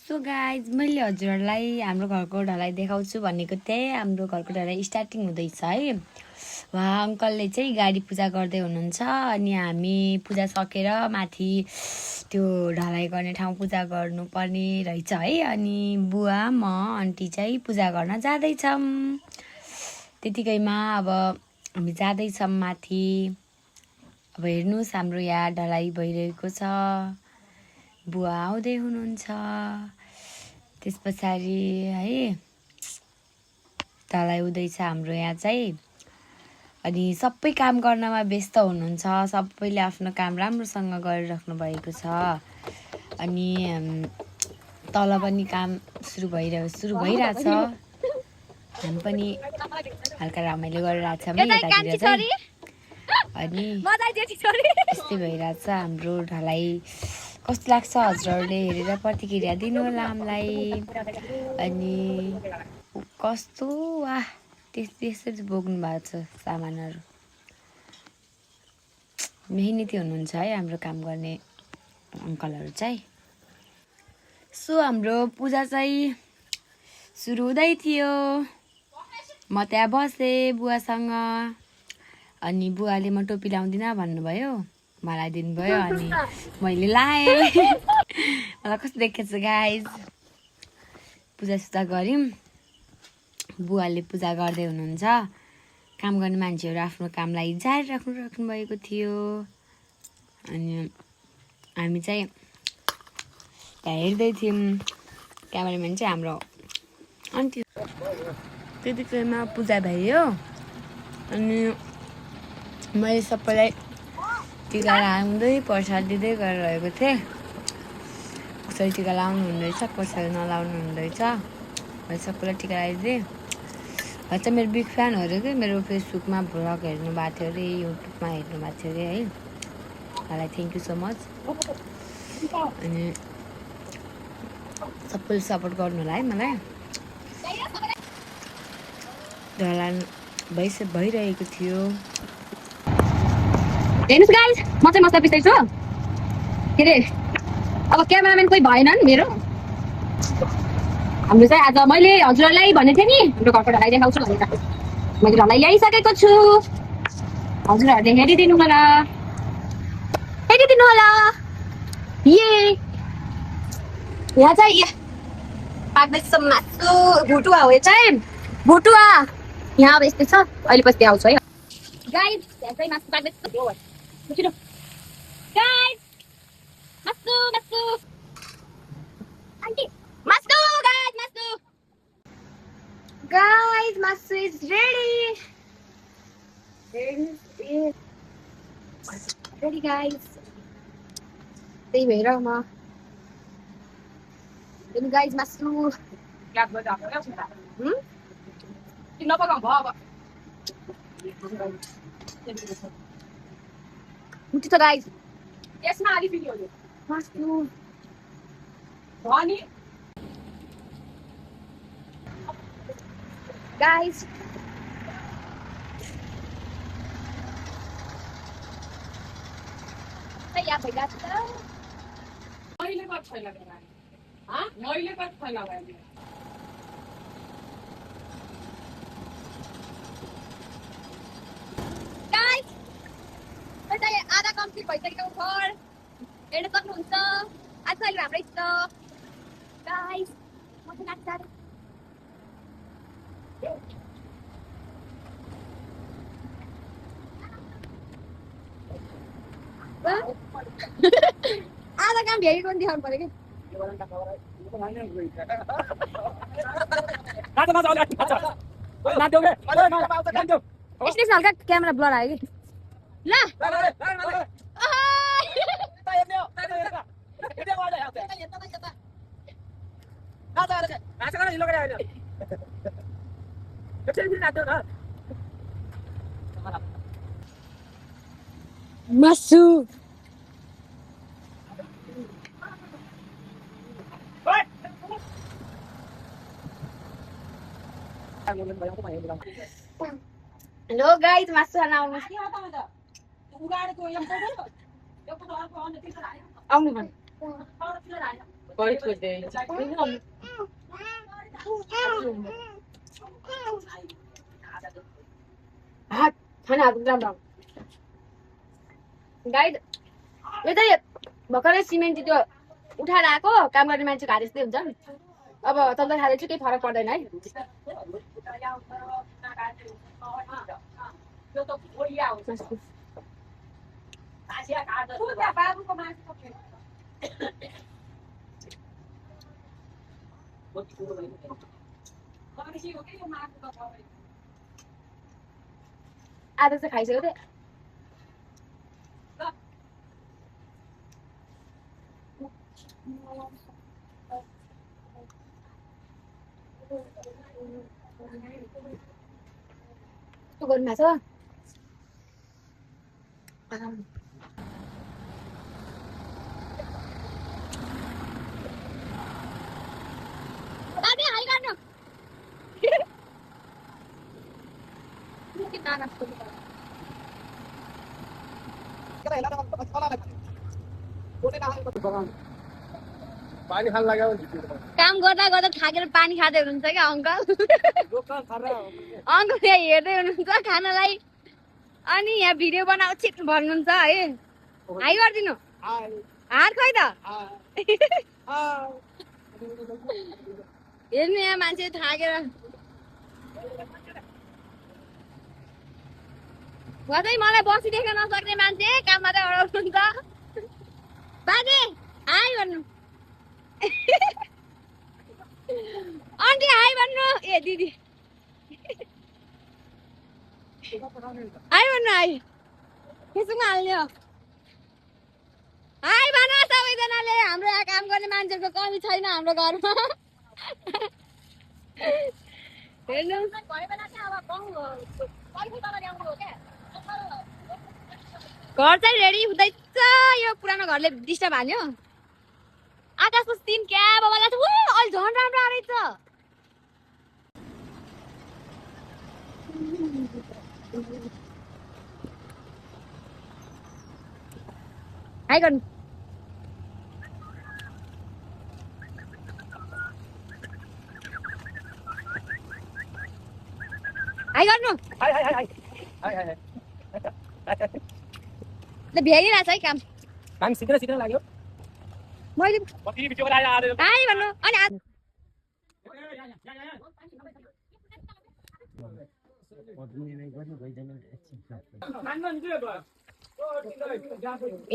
So guys मैले हजुरहरूलाई हाम्रो घरको ढलाई देखाउँछु भनेको थिएँ। हाम्रो घरको ढलाई स्टार्टिङ हुँदैछ है। उहाँ अङ्कलले चाहिँ गाडी पूजा गर्दै हुनुहुन्छ अनि हामी पूजा सकेर माथि त्यो ढलाई गर्ने ठाउँ पूजा गर्नुपर्ने रहेछ है। अनि बुवा म आन्टी चाहिँ पूजा गर्न जाँदैछौँ। त्यतिकैमा अब हामी जाँदैछौँ माथि। अब हेर्नुहोस् हाम्रो यहाँ ढलाई भइरहेको छ। बुवा आउँदै हुनुहुन्छ। त्यस पछाडि है ढलाई हुँदैछ हाम्रो यहाँ चाहिँ। अनि सबै काम गर्नमा व्यस्त हुनुहुन्छ। सबैले आफ्नो काम राम्रोसँग गरिराख्नु भएको छ। अनि तल पनि काम सुरु भइरहेछ। हामी पनि हल्का रमाइलो गरिरहेछौँ है यतातिर चाहिँ। अनि यस्तै भइरहेछ हाम्रो ढलाई। कस्तो लाग्छ हजुरहरूले हेरेर प्रतिक्रिया दिनु होला हामीलाई। अनि कस्तो वाह त्यसरी बोक्नु भएको छ सामानहरू। मेहनती हुनुहुन्छ है हाम्रो काम गर्ने अङ्कलहरू चाहिँ। सो हाम्रो पूजा चाहिँ सुरु हुँदै थियो। म त्यहाँ बसेँ बुवासँग। अनि बुवाले म टोपी लाउँदिनँ भन्नुभयो, मलाई दिनुभयो अनि मैले लाएँ। मलाई कस्तो देखेको छ गाइज। पूजासुजा गऱ्यौँ। बुवाले पूजा गर्दै हुनुहुन्छ। काम गर्ने मान्छेहरू आफ्नो कामलाई जारी राख्नु भएको थियो। अनि हामी चाहिँ त्यहाँ हेर्दै थियौँ। क्यामेराम्यान चाहिँ हाम्रो आन्टी। त्यतिकैमा पूजा भयो। अनि मैले सबैलाई टिका लगाउँदै प्रसाद दिँदै गरिरहेको थिएँ। कसैले टिका लाउनु हुँदैछ, कसैले नलाउनु हुँदैछ। मैले सबैलाई टिका लगाइदिएँ। उहाँ चाहिँ मेरो बिग फ्यान हो अरे कि। मेरो फेसबुकमा भ्लग हेर्नु भएको थियो अरे, युट्युबमा हेर्नु भएको थियो अरे है। उहाँलाई थ्याङ्क यू सो मच। अनि सबैले सपोर्ट गर्नु होला है मलाई। ढलाई भइरहेको थियो। हेर्नुहोस् गाइस, म चाहिँ मस्ता पिस्दैछु। के अरे अब क्यामेराम्यान कोही भएनन् मेरो। हाम्रो चाहिँ आज मैले हजुरहरूलाई भनेको थिएँ नि हाम्रो घरको ढलाई देखाउँछु भनेर। मैले ढलाई ल्याइसकेको छु। हजुरहरूले हेरिदिनु होला। यहाँ चाहिँ पाक्दैछ मासु। भुटुवा हो यो चाहिँ, भुटुवा। यहाँ अब यस्तै छ। अहिले पछि आउँछु है गाइस। यहाँ चाहिँ मासु पाक्दैछ। Guys, Masu. Auntie, Masu, guys, Masu. Guys, Masu is ready. Ready, guys. Stay with Rama. Ready, guys, Masu. Mucho, guys. Yes, ma, ali video. Masu. Ronnie. Guys. Hey, ya भैया छ। मैले कत छैन गरे। मैले कत छैन गरे। Guys. चाहिँ आधा कम्प्लिट भइसकेको छ। हेर्न सक्नुहुन्छ। आज अहिले हाम्रो छ गाइस। म चाहिँ नाच्छ। आधा काम भ्याएको पनि देखाउनु पर्यो कि। यसले हल्का क्यामेरा ब्लर आयो कि। ल Masu. Hello guys, Masu आउनु आउनु Quay thôi để đúng không? खाना राम्रो गाइड यो चाहिँ भर्खरै सिमेन्ट त्यो उठाएर आएको काम गर्ने मान्छे खाए जस्तै हुन्छ अब चल्दै खाँदैछु केही फरक पर्दैन है आधा चाहिँ खाइसक्यो थिएँ कस्तो गर्नु भएको छ पानी खान लाग्यो काम गर्दा गर्दा थाकेर पानी खाँदै हुनुहुन्छ क्या अङ्कल अङ्कल यहाँ हेर्दै हुनुहुन्छ खानालाई अनि यहाँ भिडियो बनाऊ छिट भन्नुहुन्छ है हाई गरिदिनु हात खै त हेर्नु यहाँ मान्छे थाकेर चाहिँ मलाई बसी देख्न नसक्ने मान्छे काम मात्रै अडाउनुहुन्छ बाजे हाई भन्नु आन्टी हाई भन्नु ए दिदी हाई भन्नु हाई फेसबुकमा हाल्यो हाई भन सबैजनाले हाम्रो यहाँ काम गर्ने मान्छेको कमी छैन हाम्रो घरमा हेर्नु घर चाहिँ रेडी हुँदैछ यो पुरानो घरले डिस्टर्ब हान्यो आकाशको सिन क्या बाबालाई त अहिले झन् राम्रो आएछ हाई गर्नु हाई गर्नु ल भ्याइरहेछ है काम काम सिक्न लाग्यो मैले पछि भिडियो बनाएर आएर हाई भन्नु अनि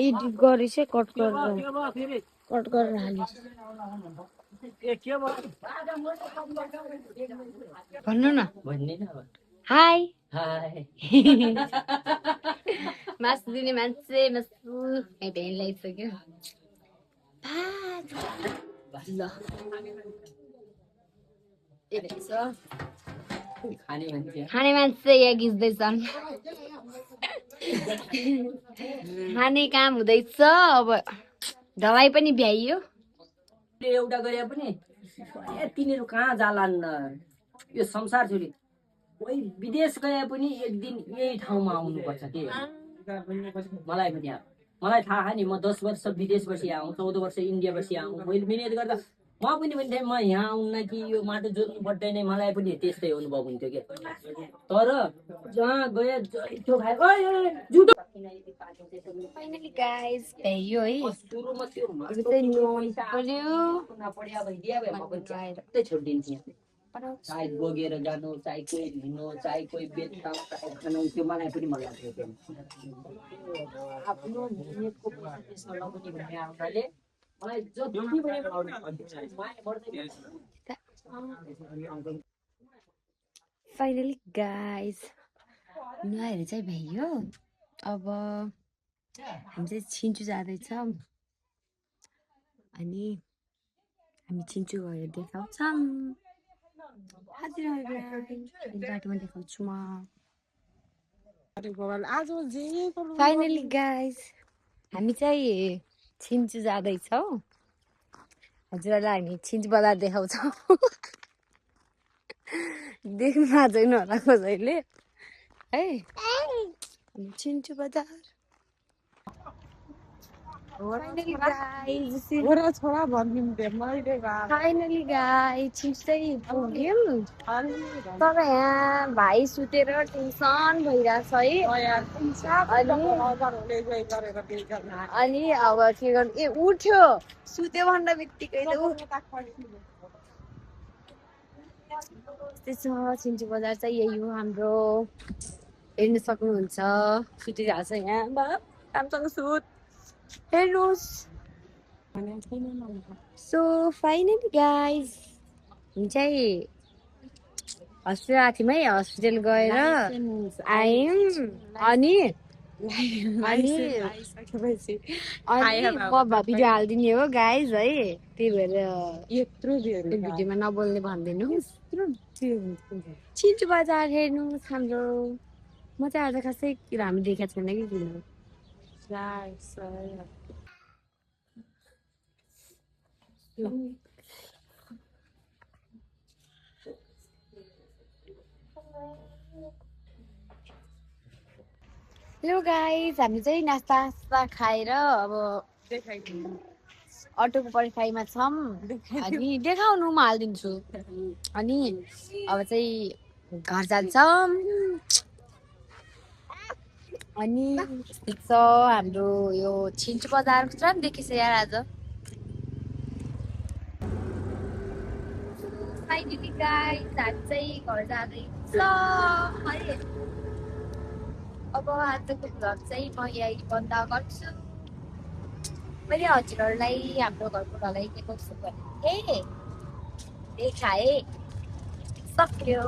एडिट गरेछ कट गरेर हालिस भन्नु न हाई मासु दिने मान्छे मासु भेन लगाइसक्यो ल खाने मान्छे यहाँ घिच्दैछन् खाने काम हुँदैछ अब ढलाई पनि भ्याइयो एउटा गरे पनि तिनीहरू कहाँ जालान् यो संसार छोडी कोही विदेश गए पनि एक दिन यही ठाउँमा आउनुपर्छ के मलाई पनि मलाई थाहा नि म 10 वर्ष विदेश बसी आउँ 14 वर्ष इन्डिया बसी आउँ मैले मिहिनेत गर्दा म पनि भन्थेँ म यहाँ आउन कि यो माटो जोत्नु पर्दैन मलाई पनि त्यस्तै अनुभव हुन्थ्यो के तर जहाँ गए त्यो खाए जुटो फाइनली गाइस भ्याइयो है सुरुमा त्यो पढ्या भइदिया भए म पनि त्यही छोडिदिन्थेँ चाहे बोकेर जानु चाहे कोही लिनु चाहे कोही बेच्नु चाहे खानु त्यो मलाई पनि मन लाग्थ्यो आफ्नो नियतको त्यसमा लगाउने भन्ने आउँदाले मलाई जति पनि फाइनली गाइस नुहाएर चाहिँ भ्याइयो अब हामी चाहिँ छिन्चु जाँदैछौँ अनि हामी छिन्चु गएर देखाउँछौँ बाटोमा देखाउँछु म फाइनली गाइस हामी चाहिँ छिन्चु जाँदैछौँ हजुरहरूलाई हामी छिन्चु बजार देखाउँछौँ देख्नु भएको छैन होला कसैले है छिन्चु बजार Finally, guys. छोरा छोरा भनिदिन्थे मैले गएको Finally, guys. छिटो चाहिँ पुग्यौँ तर यहाँ भाइ सुतेर टेन्सन भइरहेछ है अनि अब के गर्नु ए उठ्यो सुत्यो भन्दा बित्तिकै त्यस्तो छ छिन्चु बजार चाहिँ यही हो हाम्रो हेर्न सक्नुहुन्छ सुतिरहेको छ यहाँ राम्रोसँग सुत हेर्नुहोस् सो फाइनली गाइज हामी चाहिँ हस्पिटल आएको थियौँ है हस्पिटल गएर आयौँ अनि म भिडियो हालिदिने हो गाइज है त्यही भएर यत्रो भिडियोमा नबोल्ने भनिदिनु छिन्चु बजार हेर्नुहोस् हाम्रो म चाहिँ आज खासै हामी देखाएको छैन कि किन हेलो गाइज हामी चाहिँ नास्ता खाएर अब अटोको पर्खाइमा छौँ अनि देखाउनु म हालिदिन्छु अनि अब चाहिँ घर जान्छौँ अनि हाम्रो यो छिन्चु बजार कस्तो देखिन्छ यार आज फाइनली गाइस हामी चाहिँ घर जाँदैछ है अब आजको भ्लग चाहिँ म यही बन्द गर्छु मैले हजुरहरूलाई हाम्रो घरको ढलाई के कस्तो भनेको थिएँ देखाएँ सक्यो